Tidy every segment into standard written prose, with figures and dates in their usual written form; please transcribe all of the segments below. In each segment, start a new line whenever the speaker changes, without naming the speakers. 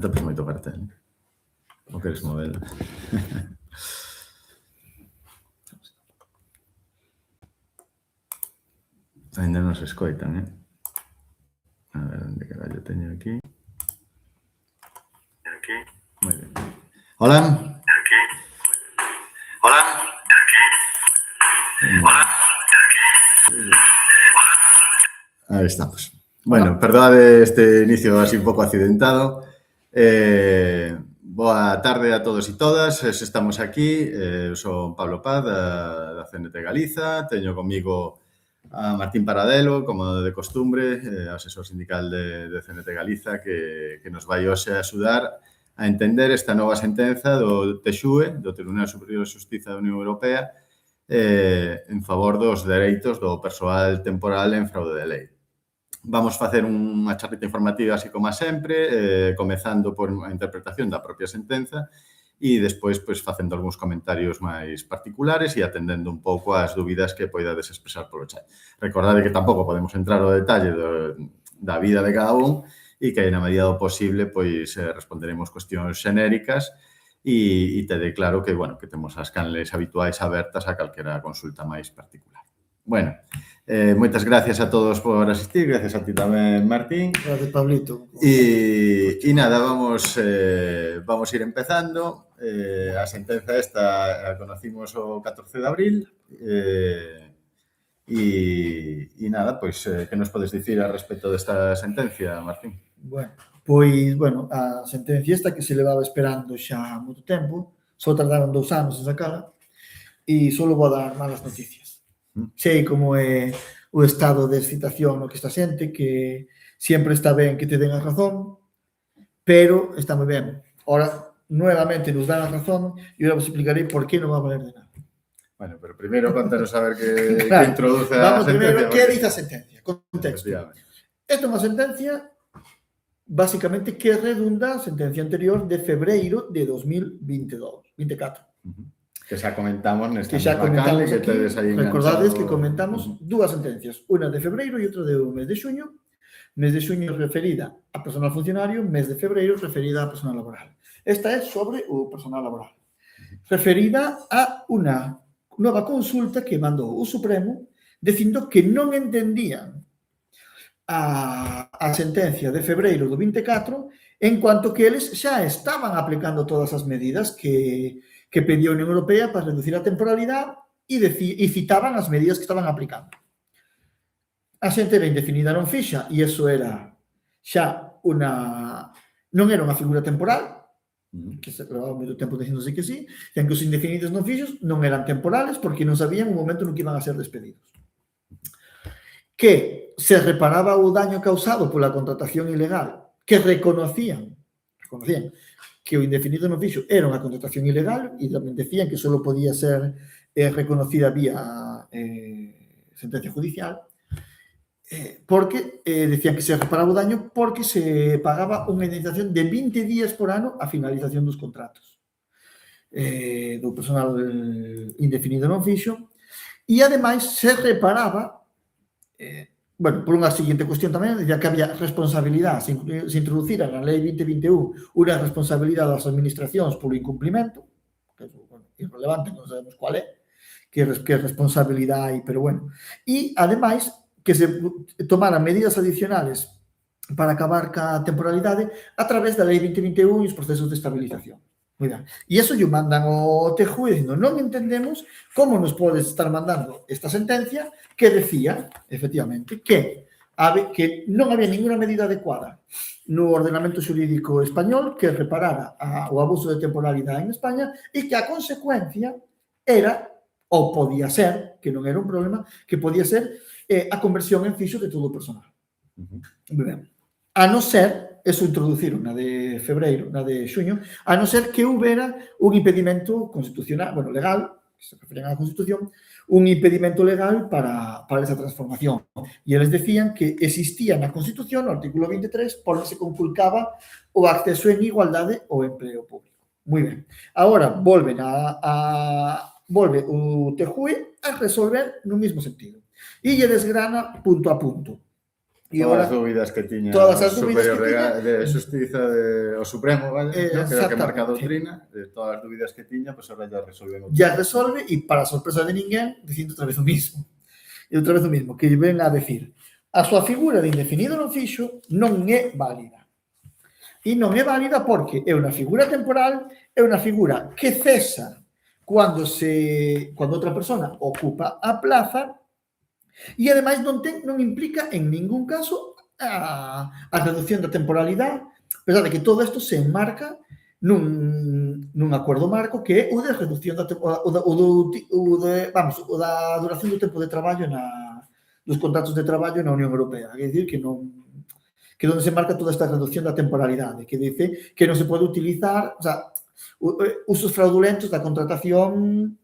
Topes moito cartel. O queres mover? Ainda non se escoitan, A ver, onde que gallo teño aquí. Moi ben. Hola.
Hola.
Aí estamos. Bueno, perdade este inicio así un pouco accidentado. Boa tarde a todos e todas. Estamos aquí. Eu son Pablo Paz, da CNT Galiza. Teño comigo a Martín Paradelo, como de costumbre, asesor sindical de CNT Galiza, que nos vai hoxe axudar a entender esta nova sentenza do TXUE, do Tribunal Superior de Xustiza da Unión Europea, en favor dos dereitos do persoal temporal en fraude de lei. Vamos facer unha charlita informativa así como sempre, comezando por a interpretación da propia sentenza e despois facendo algúns comentarios máis particulares e atendendo un pouco ás dúbidas que poidades expresar polo chat. Recordade que tampouco podemos entrar ao detalle da vida de cada un e que, na medida do posible, responderemos cuestións xenéricas e tede claro que, que temos as canles habituais abertas a calquera consulta máis particular. Bueno, moitas gracias a todos por asistir, gracias a ti tamén, Martín.
Gracias, Pablito.
E nada, vamos ir empezando. A sentenza esta a conocimos o 14 de abril. E nada, que nos podes dicir a respecto desta sentencia, Martín?
Bueno, a sentencia esta que se levaba esperando xa moito tempo, só tardaron 2 anos en sacala, e só vou dar malas noticias. Sei como é o estado de excitación no que está xente, que sempre está ben que te den a razón, pero está moi ben. Ora, nuevamente nos dan a razón e agora vos explicarei por que non va a valer de nada.
Bueno, pero primeiro contanos a ver que introduce a
vamos
sentencia.
Vamos primeiro, que dice a sentencia? Contexto. Esta é unha sentencia basicamente que redunda a sentencia anterior de febreiro de 2022, 24.
Que xa comentamos nesta
que xa comentamos
que
aquí,
tedes aí
recordades que comentamos dúas sentencias, unha de febreiro e outra de mes de xuño. Mes de xuño referida a personal funcionario, mes de febreiro referida a personal laboral. Esta é sobre o personal laboral, referida a unha nova consulta que mandou o Supremo dicindo que non entendían a sentencia de febreiro do 24 en cuanto que eles xa estaban aplicando todas as medidas que pediu a Unión Europea para reducir a temporalidade e citaban as medidas que estaban aplicando. A xente era indefinida non fixa e iso era xa non era unha figura temporal, que se levaba moito tempo dicíndose que sí, en que os indefinidos non fixos non eran temporales porque non sabían o momento no que iban a ser despedidos. Que se reparaba o daño causado pola contratación ilegal, que reconocían que o indefinido non fixo era unha contratación ilegal e tamén decían que só podía ser reconocida vía sentencia judicial, porque decían que se reparaba o daño porque se pagaba unha indemnización de 20 días por ano a finalización dos contratos do personal indefinido non fixo e ademais se reparaba por unha seguinte cuestión tamén, ya que había responsabilidade, se introducira na Lei 2021 unha responsabilidade das administracións polo incumplimento, que é irrelevante, non sabemos cual é, que responsabilidade hai, pero bueno. E, ademais, que se tomaran medidas adicionales para acabar ca temporalidade a través da Lei 2021 e os procesos de estabilización. Moi ben. E iso lle mandan ao TJUE dicindo non entendemos como nos podes estar mandando esta sentencia que decía, efectivamente, que non había ninguna medida adecuada no ordenamento xurídico español que reparara o abuso de temporalidade en España e que a consecuencia era, ou podía ser, que non era un problema, que podía ser a conversión en fixo de todo o personal. Moi ben. A non ser, eso introduciron na de febreiro, na de xuño, a non ser que houbera un impedimento constitucional, legal, que se referían á Constitución, un impedimento legal para esa transformación. E eles decían que existía na Constitución, no artículo 23, por onde se conculcaba o acceso en igualdade ao empleo público. Moi ben. Agora, volve o TJUE a resolver no mesmo sentido. E lle desgrana punto a punto. E
Todas
ora,
as dúbidas que tiña
todas
o
as dúbidas
superior
que tiña,
de Xustiza o Supremo, vale? No? Que era o que marca a
exactamente,
doutrina, de todas as dúbidas que tiña, pois ahora ya resolven outra
ya
vez.
resolve e para sorpresa de ninguén, dicindo outra vez o mismo. E outra vez o mismo, que ven a decir a súa figura de indefinido non fixo non é válida. E non é válida porque é unha figura temporal, é unha figura que cesa cando outra persona ocupa a plaza e ademais non implica en ningún caso a reducción da temporalidade, a pesar de que todo isto se enmarca nun acordo marco que é o de reducción da duración do tempo de traballo dos contratos de traballo na Unión Europea. Quer dizer que onde se marca toda esta reducción da temporalidade, que dice que non se pode utilizar, o sea, usos fraudulentos da contratación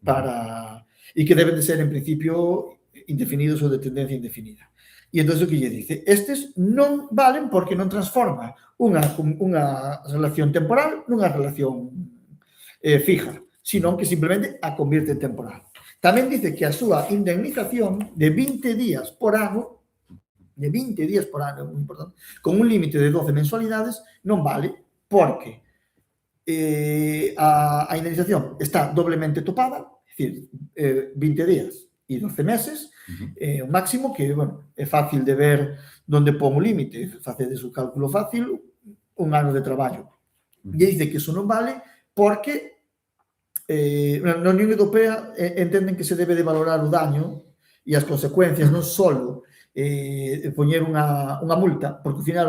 e que deben de ser, en principio, indefinidos ou de tendencia indefinida. E entón, o que lle dice? Estes non valen porque non transforma unha relación temporal nunha relación fija, sino que simplemente a convierte en temporal. Tamén dice que a súa indemnización de 20 días por ano, moi importante, con un límite de 12 mensualidades, non vale porque a indemnización está doblemente topada, é dicir, 20 días e 12 meses, o máximo que, bueno, é fácil de ver onde pon o límite, facedes o cálculo fácil, un ano de traballo. E dice que iso non vale porque na Unión Europea entenden que se debe de valorar o daño e as consecuencias, non só poñer unha multa, porque ao final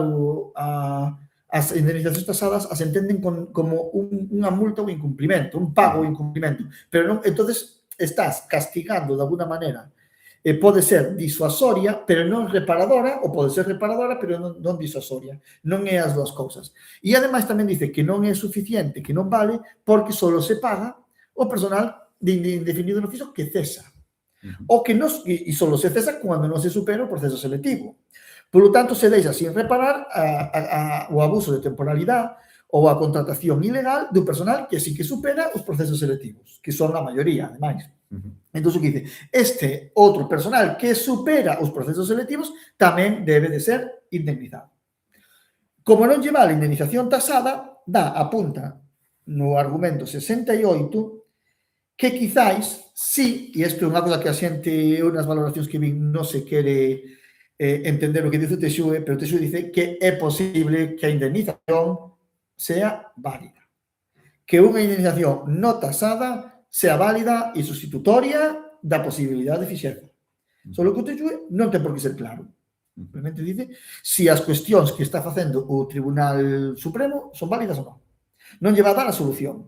as indemnizacións tasadas as entenden como unha multa ou incumplimento, un pago ou incumplimento, pero non, entonces estás castigando de alguna maneira, pode ser disuasoria, pero non reparadora, ou pode ser reparadora, pero non disuasoria. Non é as dúas cousas. E ademais tamén dice que non é suficiente, que non vale, porque só se paga o personal de indefinido no fixo que cesa. O que e só se cesa cando non se supera o proceso selectivo. Por lo tanto, se deixa sin reparar o abuso de temporalidade ou a contratación ilegal do personal que sí que supera os procesos selectivos, que son a maioría, ademais. Entón, o que dice, este outro personal que supera os procesos selectivos tamén debe de ser indemnizado. Como non lle vale a indemnización tasada, apunta no argumento 68 que quizáis, sí, e isto é unha cosa que a xente, unhas valoracións que vin, non se quere entender o que dice o TXUE, pero o TXUE dice que é posible que a indemnización sea válida. Que unha indemnización non tasada sea válida e sustitutoria da posibilidade de fixeza. Só que o TXUE non ten por que ser claro. Simplemente dice se as cuestións que está facendo o Tribunal Supremo son válidas ou non. Non lle va a dar a solución.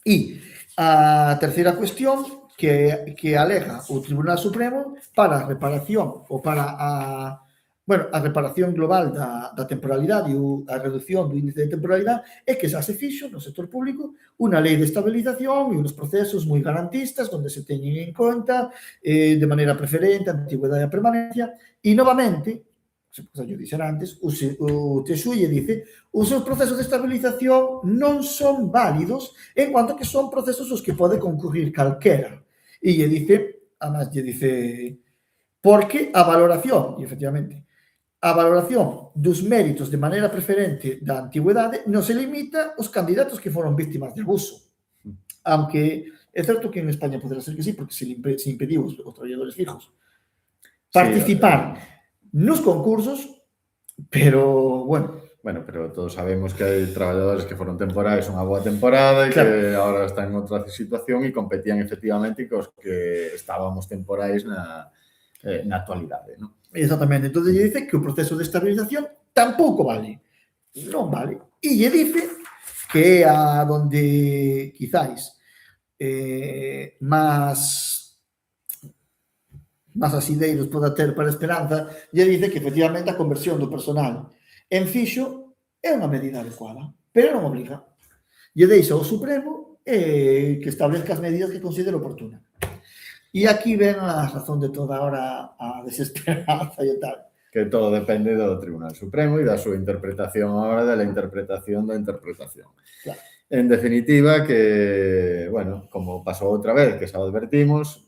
E a terceira cuestión que alega o Tribunal Supremo para a reparación ou para a reparación global da temporalidade e a reducción do índice de temporalidade é que xa se fixo no sector público unha lei de estabilización e uns procesos moi garantistas onde se teñen en conta de maneira preferente a antigüedade e a permanencia e novamente, xa yo dixera antes, o TXUE dice os seus procesos de estabilización non son válidos en cuanto que son procesos os que pode concurrir calquera. E lle dice, además lle dice, porque a valoración, e efectivamente, a valoración dos méritos de maneira preferente da antigüedade non se limita aos candidatos que foron víctimas de abuso. Aunque é certo que en España poderá ser que sí, porque se impediu os traballadores fijos participar nos concursos, pero, bueno.
Bueno, pero todos sabemos que hai traballadores que foron temporais unha boa temporada e que agora están en outra situación e competían efectivamente cos que estábamos temporais na actualidade, non?
Exactamente. Entón, lle dice que o proceso de estabilización tampouco vale. Non vale. E lle dice que é a donde quizáis máis asideiros poda ter para a esperanza, lle dice que efectivamente a conversión do personal en fixo é unha medida adecuada, pero non obliga. Lle deixa ao Supremo que establezca as medidas que considere oportuna. E aquí ven a razón de toda hora a desesperanza e tal.
Que todo depende do Tribunal Supremo e da súa interpretación agora da interpretación da interpretación.
Claro.
En definitiva, que, bueno, como pasou outra vez, que xa advertimos,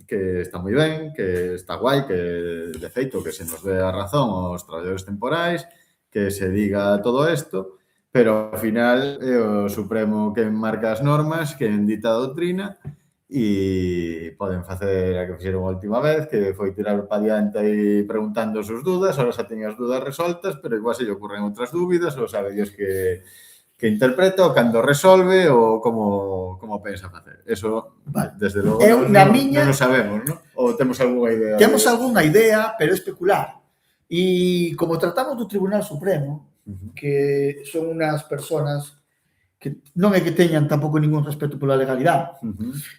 que está moi ben, que está guai, que de feito que se nos dé a razón aos traballadores temporais, que se diga todo isto, pero ao final é o Supremo que marca as normas, que dita a doutrina, e poden facer a que fixeron a última vez, que foi tirar para diante e preguntando as súas dúdas, ahora xa teñen as dúdas resoltas, pero igual se lle ocurren outras dúbidas, ou sabe Dios que interpreta ou cando resolve ou como pensa facer. Eso,
Vale.
desde logo,
Eu, na miña,
non o sabemos, non? Ou temos algunha idea?
temos algunha idea, pero especular. E como tratamos do Tribunal Supremo, que son unhas persoas que non é que teñan tampouco ningún respeto pola legalidade.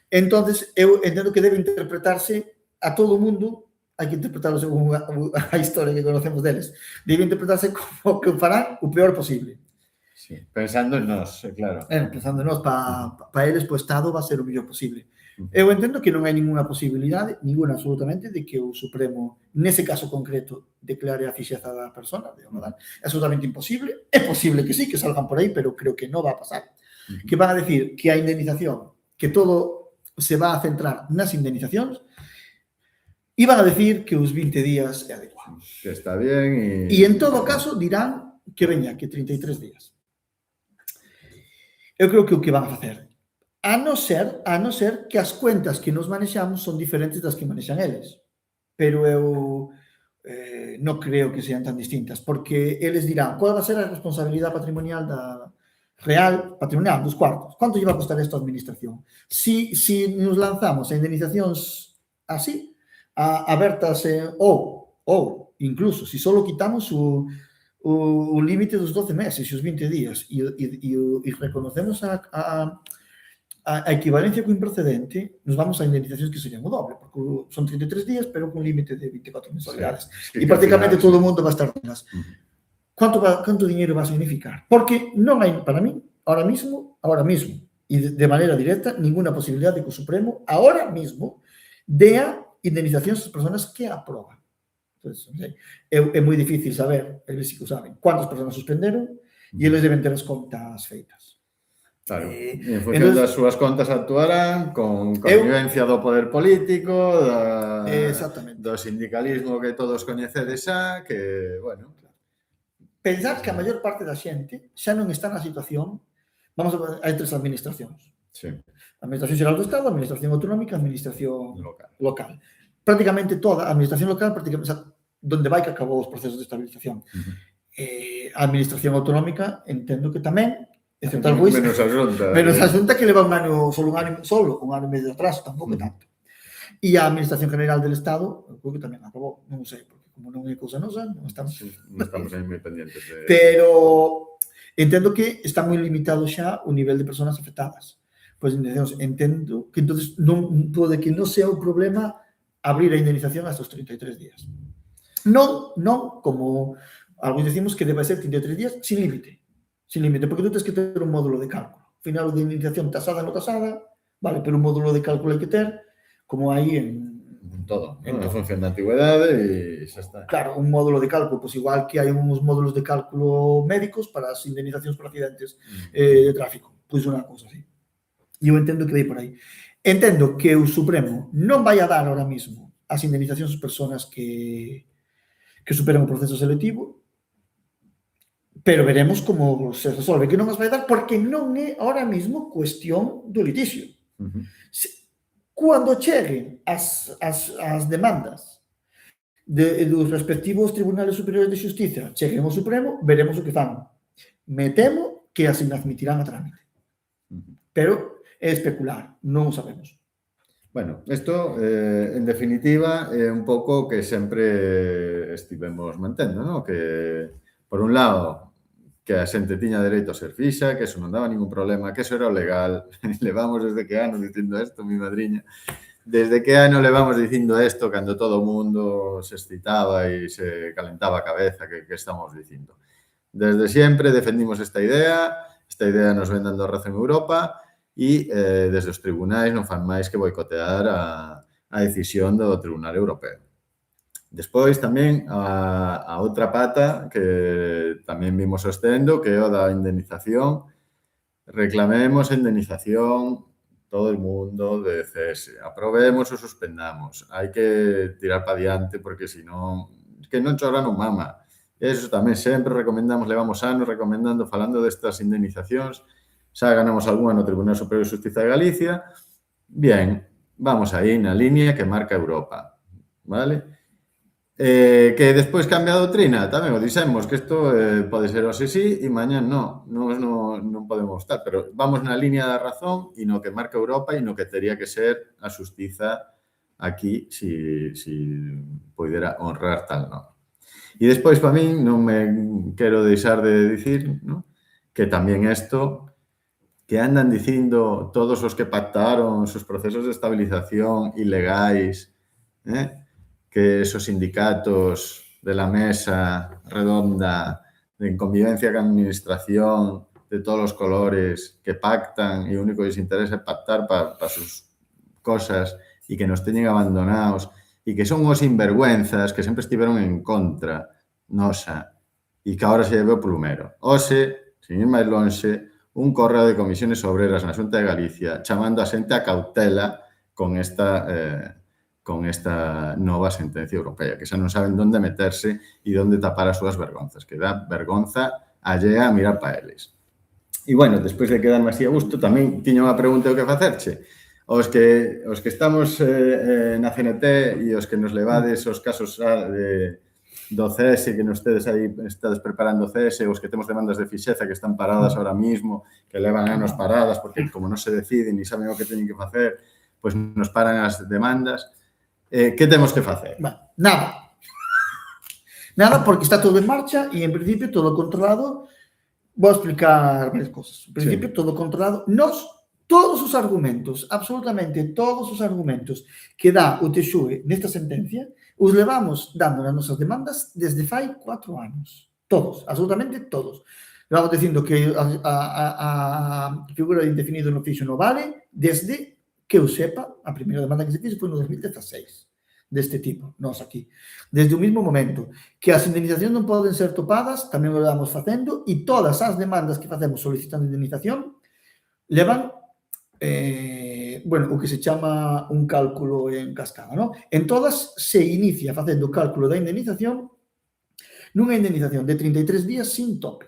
Entonces, eu entendo que debe interpretarse a todo o mundo, hai que interpretarlo según a historia que conocemos deles, debe interpretarse como que farán o peor posible.
Sí, pensando en nós, claro.
Pensando en nós, para eles, o Estado va a ser o mellor posible. Eu entendo que non hai ninguna posibilidade, ninguna absolutamente, de que o Supremo, nese caso concreto, declare a fixeza da persona. É absolutamente imposible. É posible que sí, que salgan por aí, pero creo que non va a pasar. Que van a decir que a indemnización, que todo se va a centrar nas indemnizacións, e van a decir que os 20 días é adecuado.
Que está bien
E en todo caso dirán que veña, que 33 días. Eu creo que o que van a facer, a non ser que as cuentas que nos manexamos son diferentes das que manexan eles. Pero eu non creo que sean tan distintas, porque eles dirán, qual va a ser a responsabilidade patrimonial patrimonial dos cuartos? Quanto lle va a costar esta administración? Si nos lanzamos a indemnizacións así, abertas, ou incluso, si solo quitamos o límite dos 12 meses e os 20 días e reconocemos a equivalencia co improcedente, nos vamos a indemnizacións que serían o doble, porque son 33 días, pero con límite de 24 mensualidades.
Sí,
e prácticamente todo o mundo va a estar nelas. Quanto dinheiro va a significar? Porque non hai, para mí, ahora mismo, e de maneira directa, ninguna posibilidade de que o Supremo, ahora mismo, dea indemnizacións ás persoas que aproban. Entonces, é moi difícil saber, eles sí que o saben, cuántas persoas suspenderon e eles deben ter as contas feitas.
Claro, en función das súas contas actuarán con convivencia do poder político, do sindicalismo que todos coñecedes xa, que, bueno...
Pensar que a maior parte da xente xa non está na situación, vamos a ver, hai tres administracións.
Sí.
Administración Xeral do Estado, Administración Autonómica, Administración Local. Prácticamente toda a Administración Local, donde vai que acabou os procesos de estabilización. A Administración Autonómica, entendo que tamén,
menos a
Xunta que leva un ano e medio de atraso, tampouco tanto. E a Administración General del Estado, creo que tamén aprobou, non sei, porque como non é cousa nosa, non estamos
aí moi pendientes de...
Pero entendo que está moi limitado xa o nivel de persoas afectadas. Pois entendo que entonces non pode que non sea o problema abrir a indemnización hasta os 33 días. Non como algúns decimos que debe ser 33 días sin límite, porque tú tens que ter un módulo de cálculo. Ao final, de indemnización tasada non tasada, vale, pero un módulo de cálculo hai que ter, como hai en
todo, en función da antigüedade e xa está.
Claro, un módulo de cálculo, pois igual que hai uns módulos de cálculo médicos para as indemnizacións por accidentes de tráfico, pois unha cousa así. E eu entendo que vai por aí. Entendo que o Supremo non vai a dar ahora mismo as indemnizacións ás persoas que superan o proceso selectivo, pero veremos como se resolve, que non as vai dar, porque non é ahora mismo cuestión do litixio. Cando cheguen as demandas dos respectivos tribunales superiores de xustiza, cheguen ao Supremo, veremos o que fan. Me temo que as admitirán a trámite. Pero é especular, non o sabemos.
Bueno, isto, en definitiva, é un pouco que sempre estivemos mantendo, non? Que, por un lado, que a xente tiña dereito a ser fixa, que eso non daba ningún problema, que eso era o legal. Levamos desde que ano dicindo isto, mi madriña. Desde que ano levamos dicindo isto cando todo o mundo se excitaba e se calentaba a cabeza que estamos dicindo. Desde sempre defendimos esta idea nos ven dando razón en Europa e desde os tribunais non fan máis que boicotear a decisión do Tribunal Europeo. Despois tamén a outra pata que tamén vimos sostendo que é o da indemnización. Reclamemos a indemnización todo el mundo de cese. Aprobemos ou suspendamos. Hai que tirar para diante porque senón que non chora non mama. Eso tamén sempre recomendamos, levamos anos recomendando, falando destas indemnizacións, xa ganamos algunha no Tribunal Superior de Xustiza de Galicia. Bien, vamos aí na línea que marca Europa, vale? Que despois cambia a doutrina, tamén o dixemos, que isto pode ser hoxe sí e mañán non podemos estar, pero vamos na línea da razón e no que marca Europa e no que teria que ser a xustiza aquí si poidera honrar tal norma. E despois, para min, non me quero deixar de dicir, ¿no?, que tamén isto que andan dicindo todos os que pactaron os procesos de estabilización ilegais, que esos sindicatos de la mesa redonda de convivencia con a administración de todos os colores que pactan e o único que les interesa é pactar para sus cosas e que nos teñen abandonados e que son os sinvergüenzas que sempre estiveron en contra nosa e que agora se lleve o plumero. Hoxe, sin ir máis lonxe, un correo de comisiones obreras na Xunta de Galicia chamando a xente a cautela con esta nova sentencia europea, que xa non saben onde meterse e onde tapar as súas vergonzas, que dá vergonza allea a mirar para eles. E, bueno, despois de quedarme así a gusto, tamén tiña unha pregunta o que facerche. Os que estamos na CNT e os que nos levades os casos do CS, que nos tedes aí, estades preparando o CS, os que temos demandas de fixeza que están paradas ahora mismo, que levan anos paradas, porque como non se deciden e saben o que teñen que facer, pois nos paran as demandas. Que temos que facer?
Nada. Nada, porque está todo en marcha e, en principio, todo controlado. Vou explicar varias cosas. En principio, todo controlado. Todos os argumentos, absolutamente todos os argumentos que dá o TXUE nesta sentencia, os levamos dando nas nosas demandas desde fai 4 anos. Todos, absolutamente todos. Levamos dicindo que a figura de indefinido no fixo non vale desde que eu sepa, a primeira demanda que se fixo foi no 2016, deste tipo, nós aquí. Desde o mismo momento que as indemnizacións non poden ser topadas, tamén o levamos facendo, e todas as demandas que facemos solicitando indemnización levan, o que se chama un cálculo en cascada, ¿no? En todas se inicia facendo o cálculo da indemnización nunha indemnización de 33 días sin tope,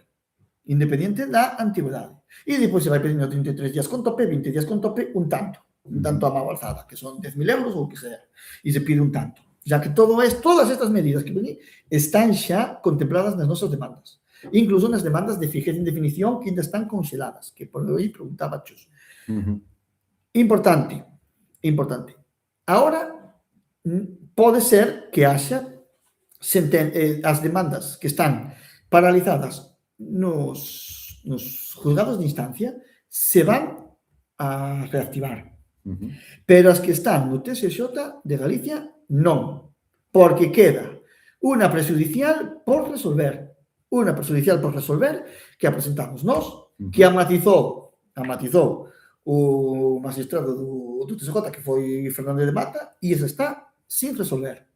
independiente da antigüedade. E depois se vai pedindo 33 días con tope, 20 días con tope, un tanto a mão alzada, que son 10.000 euros ou o que sea, e se pide un tanto. Ya que todas estas medidas que vení están xa contempladas nas nosas demandas. Incluso nas demandas de fijeza e indefinición que ainda están congeladas, que por aí preguntaba Chus. Importante. Ahora, pode ser que haxa as demandas que están paralizadas nos juzgados de instancia se van a reactivar. Pero as que están no TSJ de Galicia, non. Porque queda unha prejudicial por resolver. Que apresentamos nós, que amatizou o magistrado do TSJ, que foi Fernández de Mata, e esa está sin resolver.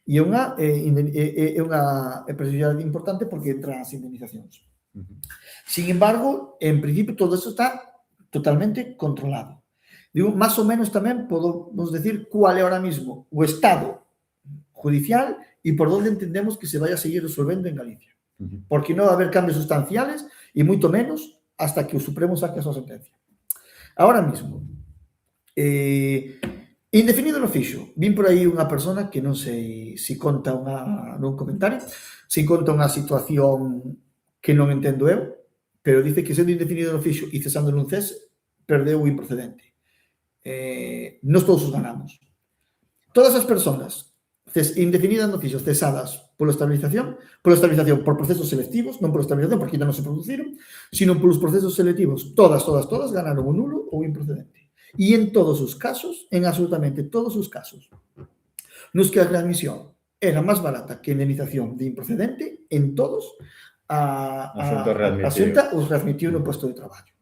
E é unha prejudicial importante porque entra as indemnizacións. Sin embargo, en principio, todo eso está totalmente controlado. Digo, más ou menos tamén podemos decir cuál é ahora mismo o estado judicial e por onde entendemos que se vai a seguir resolvendo en Galicia. Porque non vai haber cambios sustanciales e moito menos hasta que o Supremo saque a súa sentencia. Ahora mismo, indefinido no fixo. Vin por aí unha persona que non sei se conta nun comentario, se conta unha situación que non entendo eu, pero dice que sendo indefinido no fixo e cesando nun cese, perdeu o improcedente. Nos todos os ganamos. Todas as persoas indefinidas no fixo, cesadas pola estabilización por procesos selectivos, non por estabilización, porque ainda non se produciron, sino polos procesos selectivos, todas ganaron o nulo ou improcedente. E en todos os casos, en absolutamente todos os casos, nos que a readmisión era máis barata que a indemnización de improcedente, en todos, a Xunta os readmitiu no posto de traballo.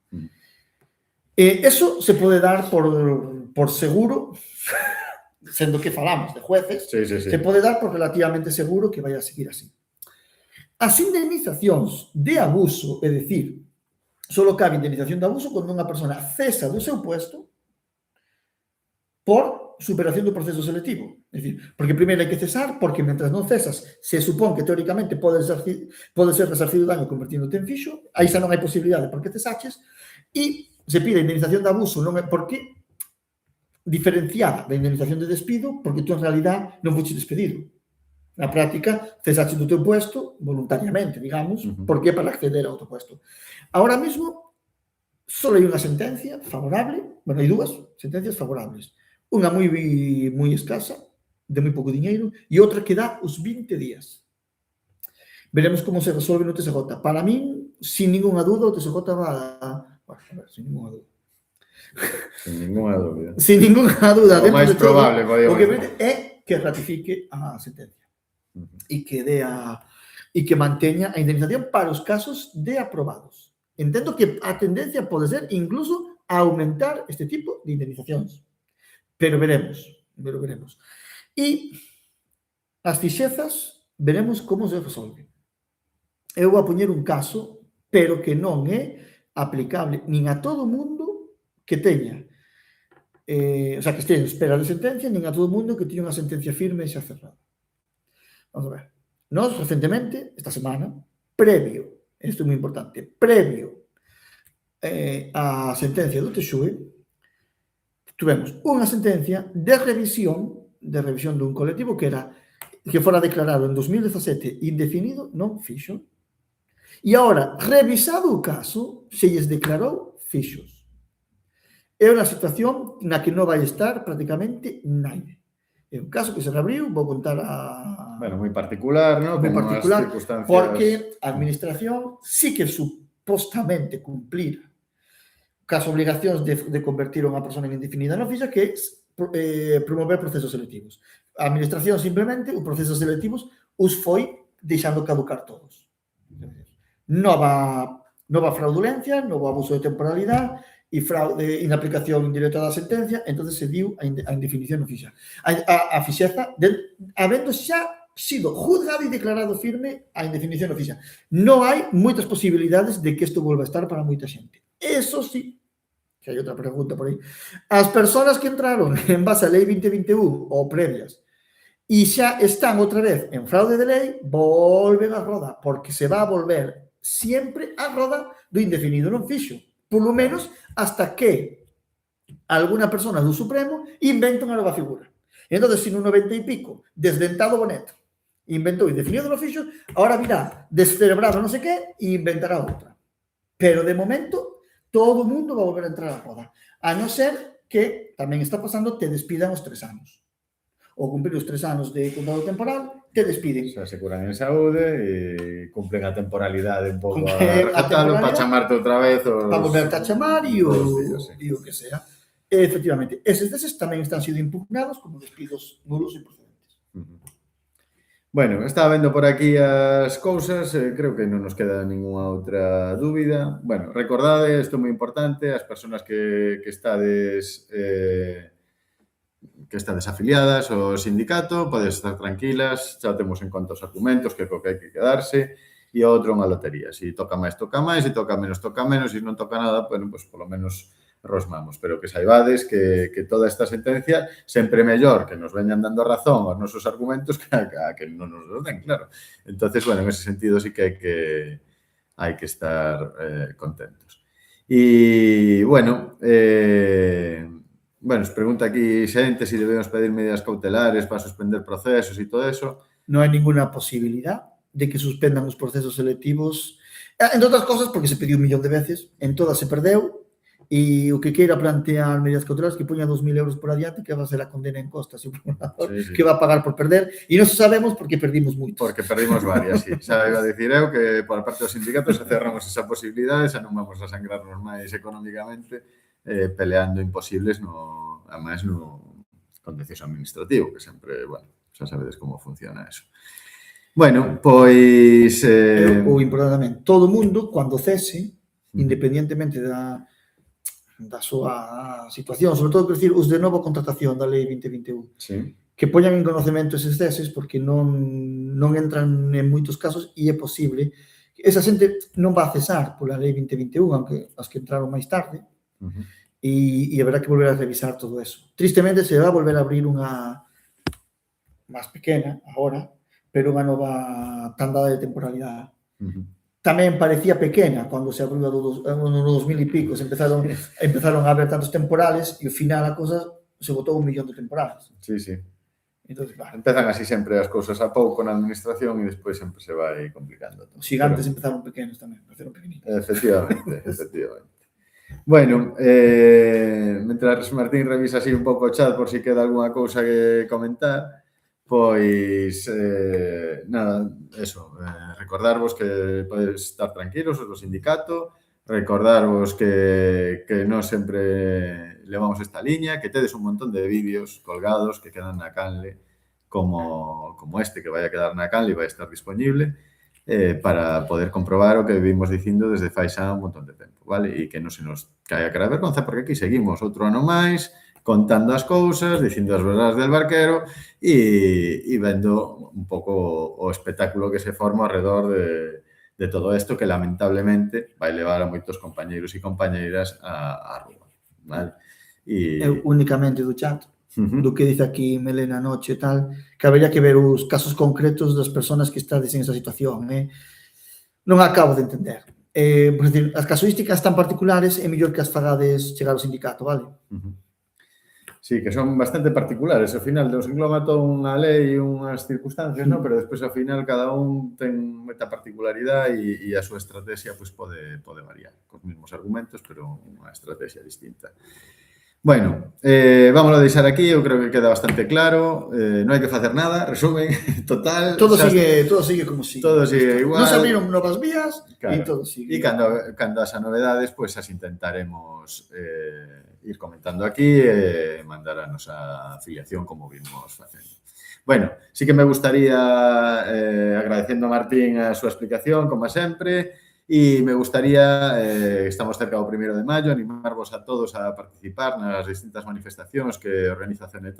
Eso se pode dar por seguro, sendo que falamos de jueces, se pode dar por relativamente seguro que vai a seguir así. As indemnizacións de abuso, é dicir, solo cabe indemnización de abuso cando unha persona cesa do seu puesto por superación do proceso selectivo. É dicir, porque primeiro hai que cesar, porque mentras non cesas, se supón que teóricamente pode ser resarcido o daño convertíndote en fixo, aí xa non hai posibilidade porque cesaches, e se pide indemnización de abuso, non é porque diferenciada da indemnización de despido, porque tú en realidad non fuches despedido. Na práctica, cesaste do teu puesto voluntariamente, digamos, porque é para acceder a outro puesto. Ahora mesmo, só hai unha sentencia favorable, bueno, hai dúas sentencias favorables. Unha moi escasa, de moi pouco diñeiro, e outra que dá os 20 días. Veremos como se resolve no TSJ. Para min, sin ninguna duda, o TSJ va bueno, a ver, sin ninguna duda.
Sin ninguna dúbida.
Sin ninguna duda.
O máis probable,
o que é que ratifique a sentencia. E que manteña a indemnización para os casos de aprobados. Entendo que a tendencia pode ser incluso a aumentar este tipo de indemnizacións. Pero veremos. E as fixezas, veremos como se resolve. Eu vou a poñer un caso, pero que non é aplicable nin a todo mundo que teña, o sea, que este en espera de sentencia, nin a todo mundo que teña unha sentencia firme e xa cerrada. Vamos a ver. Nós, recentemente, esta semana, previo, isto é moi importante, previo a sentencia do TSUE, tuvemos unha sentencia de revisión dun colectivo que fora declarado en 2017 indefinido non fixo, e agora, revisado o caso, se lles declarou fixos. É unha situación na que non vai estar prácticamente naide. É un caso que se reabriu, vou contar
Bueno, moi particular, ¿no?
Moi particular,
circunstancias...
porque a administración sí que supostamente cumplira cas obligacións de convertir unha persona en indefinida non fixa, que é promover procesos selectivos. A administración simplemente, os procesos selectivos, os foi deixando caducar todos. Nova fraudulencia, novo abuso de temporalidade, e fraude, inaplicación indirecta da sentencia, entonces se diu a indefinición non fixa. A fixeza, habendo xa sido juzgado e declarado firme a indefinición non fixa. Non hai moitas posibilidades de que isto volva a estar para moita xente. Eso sí, que hai outra pregunta por aí. As persoas que entraron en base a Lei 2021 ou previas e xa están outra vez en fraude de lei, volven a roda, porque se va a volver sempre a roda do indefinido non fixo. Por lo menos hasta que alguna persona do Supremo inventa unha nova figura. Entón, se no 90 e pico, desdentado Bonet, inventou indefinido non fixo, ahora virá descerebrado non sei que e inventará outra. Pero, de momento, todo o mundo va a volver a entrar a roda. A non ser que, tamén está pasando, te despidan os 3 anos. Ou cumplir os 3 anos de contrato temporal, te despiden.
Se curan en saúde e cumplen a temporalidade un pouco a talo para chamarte outra vez.
Para volverte a chamar e o que sea. Efectivamente, eses deses tamén están sido impugnados como despidos nulos e procedentes.
Bueno, estaba vendo por aquí as cousas, creo que non nos queda ninguna outra dúbida. Bueno, recordade, isto é moi importante, as persoas que estades afiliadas ao sindicato, podes estar tranquilas, xa temos en conta os argumentos, que hai que quedarse, e outro unha lotería. Se toca máis, se toca menos, se non toca nada, bueno, pues polo menos rosmamos. Pero que saibades que toda esta sentencia sempre mellor que nos veñan dando razón aos nosos argumentos que non nos los den, claro. Entonces, bueno, en ese sentido sí que hai que estar contentos. E, bueno, se pregunta aquí xente se debemos pedir medidas cautelares para suspender procesos e todo eso.
Non hai ninguna posibilidad de que suspendan os procesos selectivos, entre outras cosas porque se pediu 1.000.000 de veces, en todas se perdeu, e o que queira plantear medidas cautelares que poña 2.000 euros por adiante, que va a ser a condena en costas, que va a pagar por perder, e non sabemos porque perdimos moitos.
Porque perdimos varias, sí. Xa iba a dicir eu que por parte dos sindicatos se cerramos esa posibilidade, xa non vamos a sangrarnos máis económicamente, peleando imposibles además no contencioso administrativo, que sempre, bueno, xa sabedes como funciona eso. Bueno, pois...
O importante, todo mundo, cando cese, independientemente da súa situación, sobre todo, quero dicir, os de nova contratación da Lei 2021,
sí,
que poñan en conocemento eses ceses, porque non entran en moitos casos e é posible esa xente non va a cesar pola lei 2021, aunque as que entraron máis tarde, e haberá que volver a revisar todo eso. Tristemente, se va a volver a abrir unha máis pequena agora, pero unha nova tanda de temporalidade. Tamén parecía pequena cando se abriu no 2000 e pico, empezaron a haber tantos temporales e ao final a cosa se botou 1 millón de temporales.
Sí, sí.
Entonces, claro,
Empezan así sempre as cousas a pouco na administración e despois sempre se vai complicando.
os gigantes empezaron pequenos tamén, empezaron pequeninos.
Efectivamente, efectivamente. Bueno, mentras Martín revisa así un pouco o chat por si queda algunha cousa que comentar, pois, nada, eso, recordarvos que podedes estar tranquilos os do sindicato, recordarvos que non sempre levamos esta liña, que tedes un montón de vídeos colgados que quedan na canle como este que vai a quedar na canle e vai estar disponible para poder comprobar o que vivimos dicindo desde fai xa un montón de tempo, vale? E que non se nos caia cara a vergonza, porque aquí seguimos outro ano máis, contando as cousas, dicindo as verdades del barquero e vendo un pouco o espectáculo que se forma alrededor de todo isto que lamentablemente vai levar a moitos compañeiros e compañeiras á rúa, vale?
Eu únicamente do chat, do que dice aquí Melena Noche e tal, que habería que ver os casos concretos das persoas que estades en esa situación. Non acabo de entender. Por decir, as casuísticas tan particulares é mellor que as fagades chegar ao sindicato, vale?
Sí, que son bastante particulares. Ao final, nos engloba toda unha lei e unhas circunstancias, non? Pero despois, ao final, cada un ten moita particularidade e a súa estrategia pois, pode variar. Cos mesmos argumentos, pero unha estrategia distinta. Bueno, vamos a deixar aquí, eu creo que queda bastante claro, non hai que facer nada, resumen, total.
Todo sigue como sigue.
Todo sigue igual.
Non se abriron novas vías
claro.
E todo sigue.
E cando as novedades, pois as intentaremos ir comentando aquí e mandar a nosa afiliación como vimos facendo. Bueno, sí que me gustaría, agradecendo a Martín a súa explicación, como sempre, e me gustaría, estamos cerca do 1 de maio, animarvos a todos a participar nas distintas manifestacións que organiza a CNT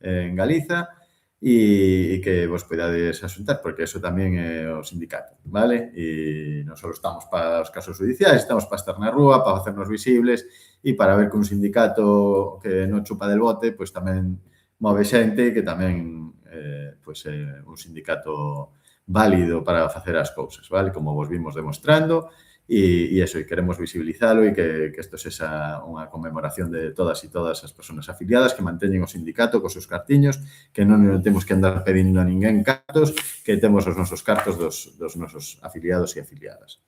en Galiza e que vos podades asuntar, porque eso tamén é o sindicato, vale? E non só estamos para os casos judiciais, estamos para estar na rúa, para facernos visibles e para ver que un sindicato que non chupa del bote, pois tamén move xente e que tamén pois é un sindicato válido para facer as cousas, vale? Como vos vimos demostrando e eso, e queremos visibilizalo e que isto sexa unha conmemoración de todas e todas as persoas afiliadas que manteñen o sindicato cos seus cartiños, que non temos que andar pedindo a ninguén cartos, que temos os nosos cartos dos nosos afiliados e afiliadas.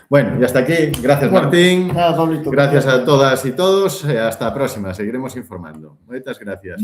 Bueno, e hasta aquí. Gracias, Martín.
Nada, Pablito.
Gracias a todas e todos. Hasta a próxima. Seguiremos informando. Moitas gracias.